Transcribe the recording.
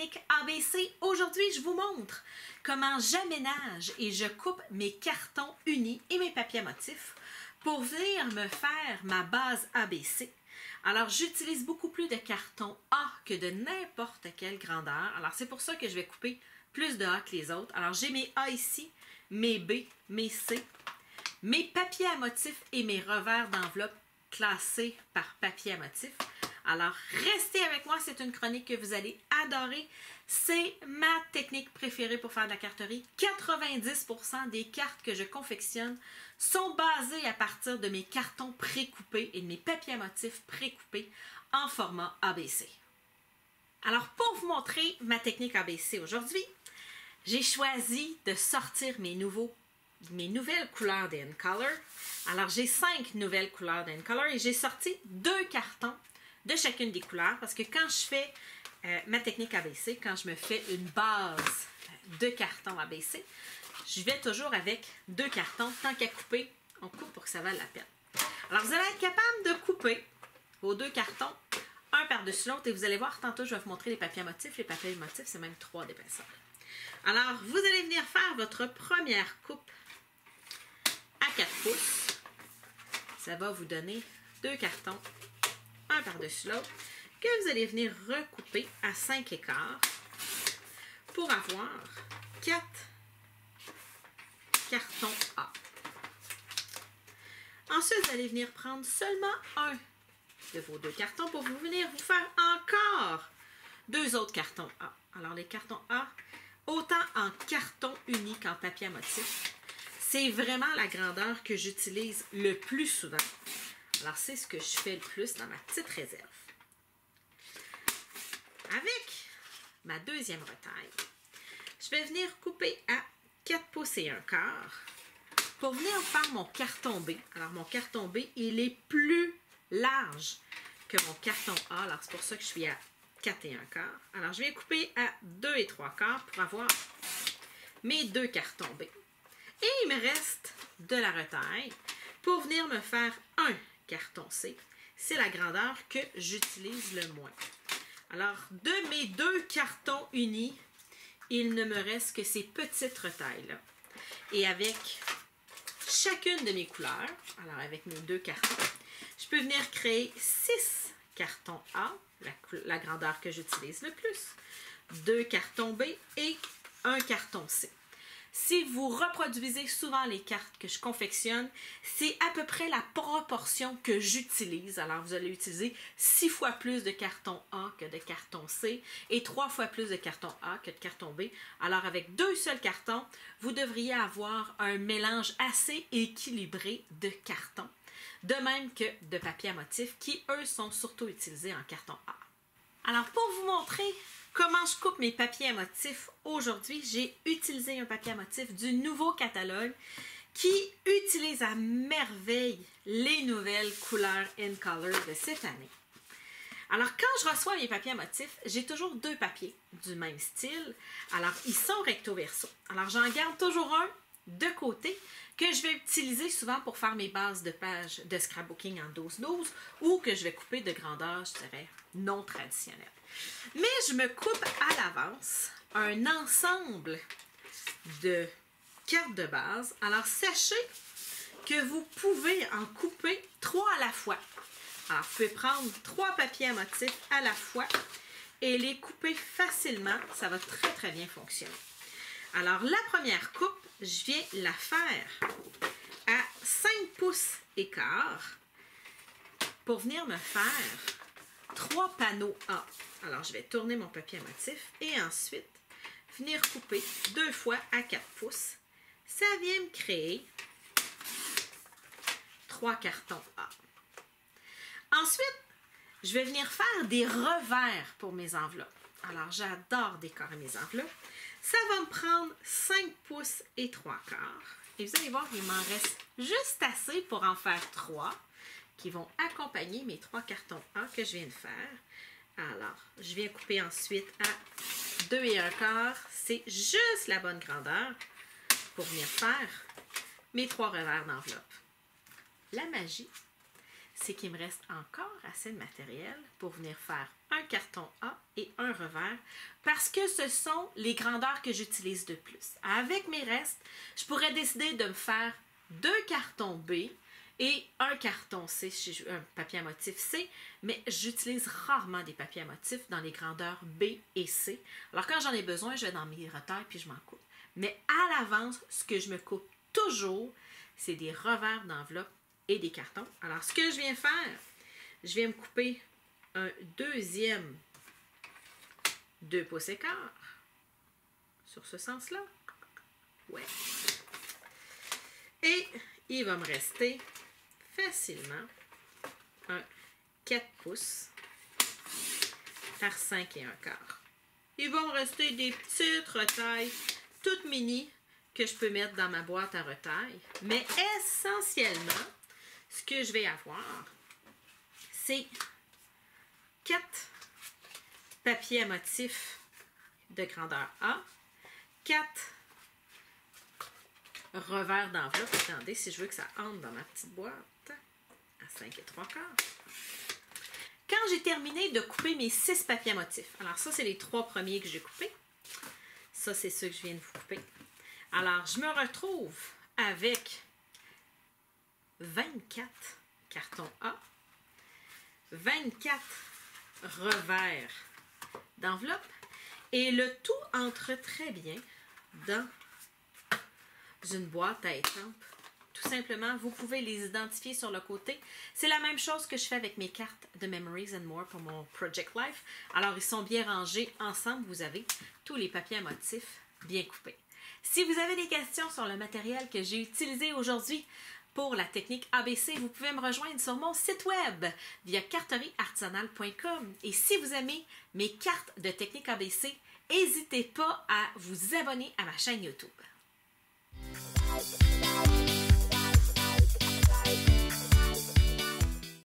technique ABC. Aujourd'hui, je vous montre comment j'aménage et je coupe mes cartons unis et mes papiers à motifs pour venir me faire ma base ABC. Alors, j'utilise beaucoup plus de carton A que de n'importe quelle grandeur. Alors, c'est pour ça que je vais couper plus de A que les autres. Alors, j'ai mes A ici, mes B, mes C, mes papiers à motifs et mes revers d'enveloppe classés par papier à motifs. Alors, restez avec moi, c'est une chronique que vous allez adorer. C'est ma technique préférée pour faire de la carterie. 90% des cartes que je confectionne sont basées à partir de mes cartons précoupés et de mes papiers à motifs précoupés en format ABC. Alors, pour vous montrer ma technique ABC aujourd'hui, j'ai choisi de sortir mes nouvelles couleurs d'Incolor. Alors, j'ai 5 nouvelles couleurs d'Incolor et j'ai sorti 2 cartons de chacune des couleurs parce que quand je fais ma technique ABC, quand je me fais une base de carton ABC, je vais toujours avec 2 cartons. Tant qu'à couper, on coupe pour que ça vaille la peine. Alors, vous allez être capable de couper vos 2 cartons, un par-dessus l'autre, et vous allez voir, tantôt, je vais vous montrer les papiers à motifs. Les papiers à motifs, c'est même 3 d'épaisseur. Alors, vous allez venir faire votre première coupe à 4 pouces. Ça va vous donner 2 cartons, un par-dessus l'autre, que vous allez venir recouper à 5 écarts pour avoir 4 cartons A. Ensuite, vous allez venir prendre seulement un de vos 2 cartons pour venir vous faire encore 2 autres cartons A. Alors, les cartons A, autant en carton uni qu'en papier à motif, c'est vraiment la grandeur que j'utilise le plus souvent. Alors, c'est ce que je fais le plus dans ma petite réserve. Avec ma deuxième retaille, je vais venir couper à 4 pouces et 1/4 pour venir faire mon carton B. Alors, mon carton B, il est plus large que mon carton A. Alors, c'est pour ça que je suis à 4 et 1/4. Alors, je vais couper à 2 et 3/4 pour avoir mes 2 cartons B. Et il me reste de la retaille pour venir me faire un carton C. C'est la grandeur que j'utilise le moins. Alors, de mes 2 cartons unis, il ne me reste que ces petites retailles-là. Et avec chacune de mes couleurs, alors avec mes 2 cartons, je peux venir créer 6 cartons A, la grandeur que j'utilise le plus, 2 cartons B et un carton C. Si vous reproduisez souvent les cartes que je confectionne, c'est à peu près la proportion que j'utilise. Alors, vous allez utiliser 6 fois plus de carton A que de carton C et 3 fois plus de carton A que de carton B. Alors, avec 2 seuls cartons, vous devriez avoir un mélange assez équilibré de cartons. De même que de papier à motifs qui, eux, sont surtout utilisés en carton A. Alors, pour vous montrer comment je coupe mes papiers à motifs aujourd'hui, j'ai utilisé un papier à motifs du nouveau catalogue qui utilise à merveille les nouvelles couleurs Incolor de cette année. Alors, quand je reçois mes papiers à motifs, j'ai toujours 2 papiers du même style. Alors, ils sont recto-verso. Alors, j'en garde toujours un de côté que je vais utiliser souvent pour faire mes bases de pages de scrapbooking en 12-12 ou que je vais couper de grandeur, je dirais, non traditionnelle. Mais je me coupe à l'avance un ensemble de cartes de base. Alors, sachez que vous pouvez en couper 3 à la fois. Alors, vous pouvez prendre 3 papiers à motifs à la fois et les couper facilement. Ça va très, très bien fonctionner. Alors, la première coupe, je viens la faire à 5 pouces et quart pour venir me faire 3 panneaux A. Alors, je vais tourner mon papier à motif et ensuite venir couper 2 fois à 4 pouces. Ça vient me créer 3 cartons A. Ensuite, je vais venir faire des revers pour mes enveloppes. Alors, j'adore décorer mes enveloppes. Ça va me prendre 5 pouces et 3/4. Et vous allez voir, il m'en reste juste assez pour en faire 3 qui vont accompagner mes 3 cartons A que je viens de faire. Alors, je viens couper ensuite à 2 et 1/4. C'est juste la bonne grandeur pour venir faire mes 3 revers d'enveloppe. La magie, c'est qu'il me reste encore assez de matériel pour venir faire un carton A et un revers parce que ce sont les grandeurs que j'utilise de plus. Avec mes restes, je pourrais décider de me faire 2 cartons B et un carton C, un papier à motif C, mais j'utilise rarement des papiers à motif dans les grandeurs B et C. Alors quand j'en ai besoin, je vais dans mes retailles puis je m'en coupe. Mais à l'avance, ce que je me coupe toujours, c'est des revers d'enveloppe et des cartons. Alors, ce que je viens faire, je viens me couper un deuxième 2 pouces et quart sur ce sens-là. Ouais. Et il va me rester facilement un 4 pouces par 5 et un quart. Il va me rester des petites retailles toutes mini que je peux mettre dans ma boîte à retaille. Mais essentiellement, ce que je vais avoir, c'est 4 papiers à motif de grandeur A, 4 revers d'enveloppe. Attendez, si je veux que ça entre dans ma petite boîte à 5 et 3 quarts. Quand j'ai terminé de couper mes 6 papiers à motif, alors ça, c'est les 3 premiers que j'ai coupés. Ça, c'est ceux que je viens de vous couper. Alors, je me retrouve avec 24 cartons A, 24 revers d'enveloppe et le tout entre très bien dans une boîte à étampes. Tout simplement, vous pouvez les identifier sur le côté. C'est la même chose que je fais avec mes cartes de Memories and More pour mon Project Life. Alors, ils sont bien rangés ensemble. Vous avez tous les papiers à motifs bien coupés. Si vous avez des questions sur le matériel que j'ai utilisé aujourd'hui pour la technique ABC, vous pouvez me rejoindre sur mon site web via carterieartisanale.com. Et si vous aimez mes cartes de technique ABC, n'hésitez pas à vous abonner à ma chaîne YouTube.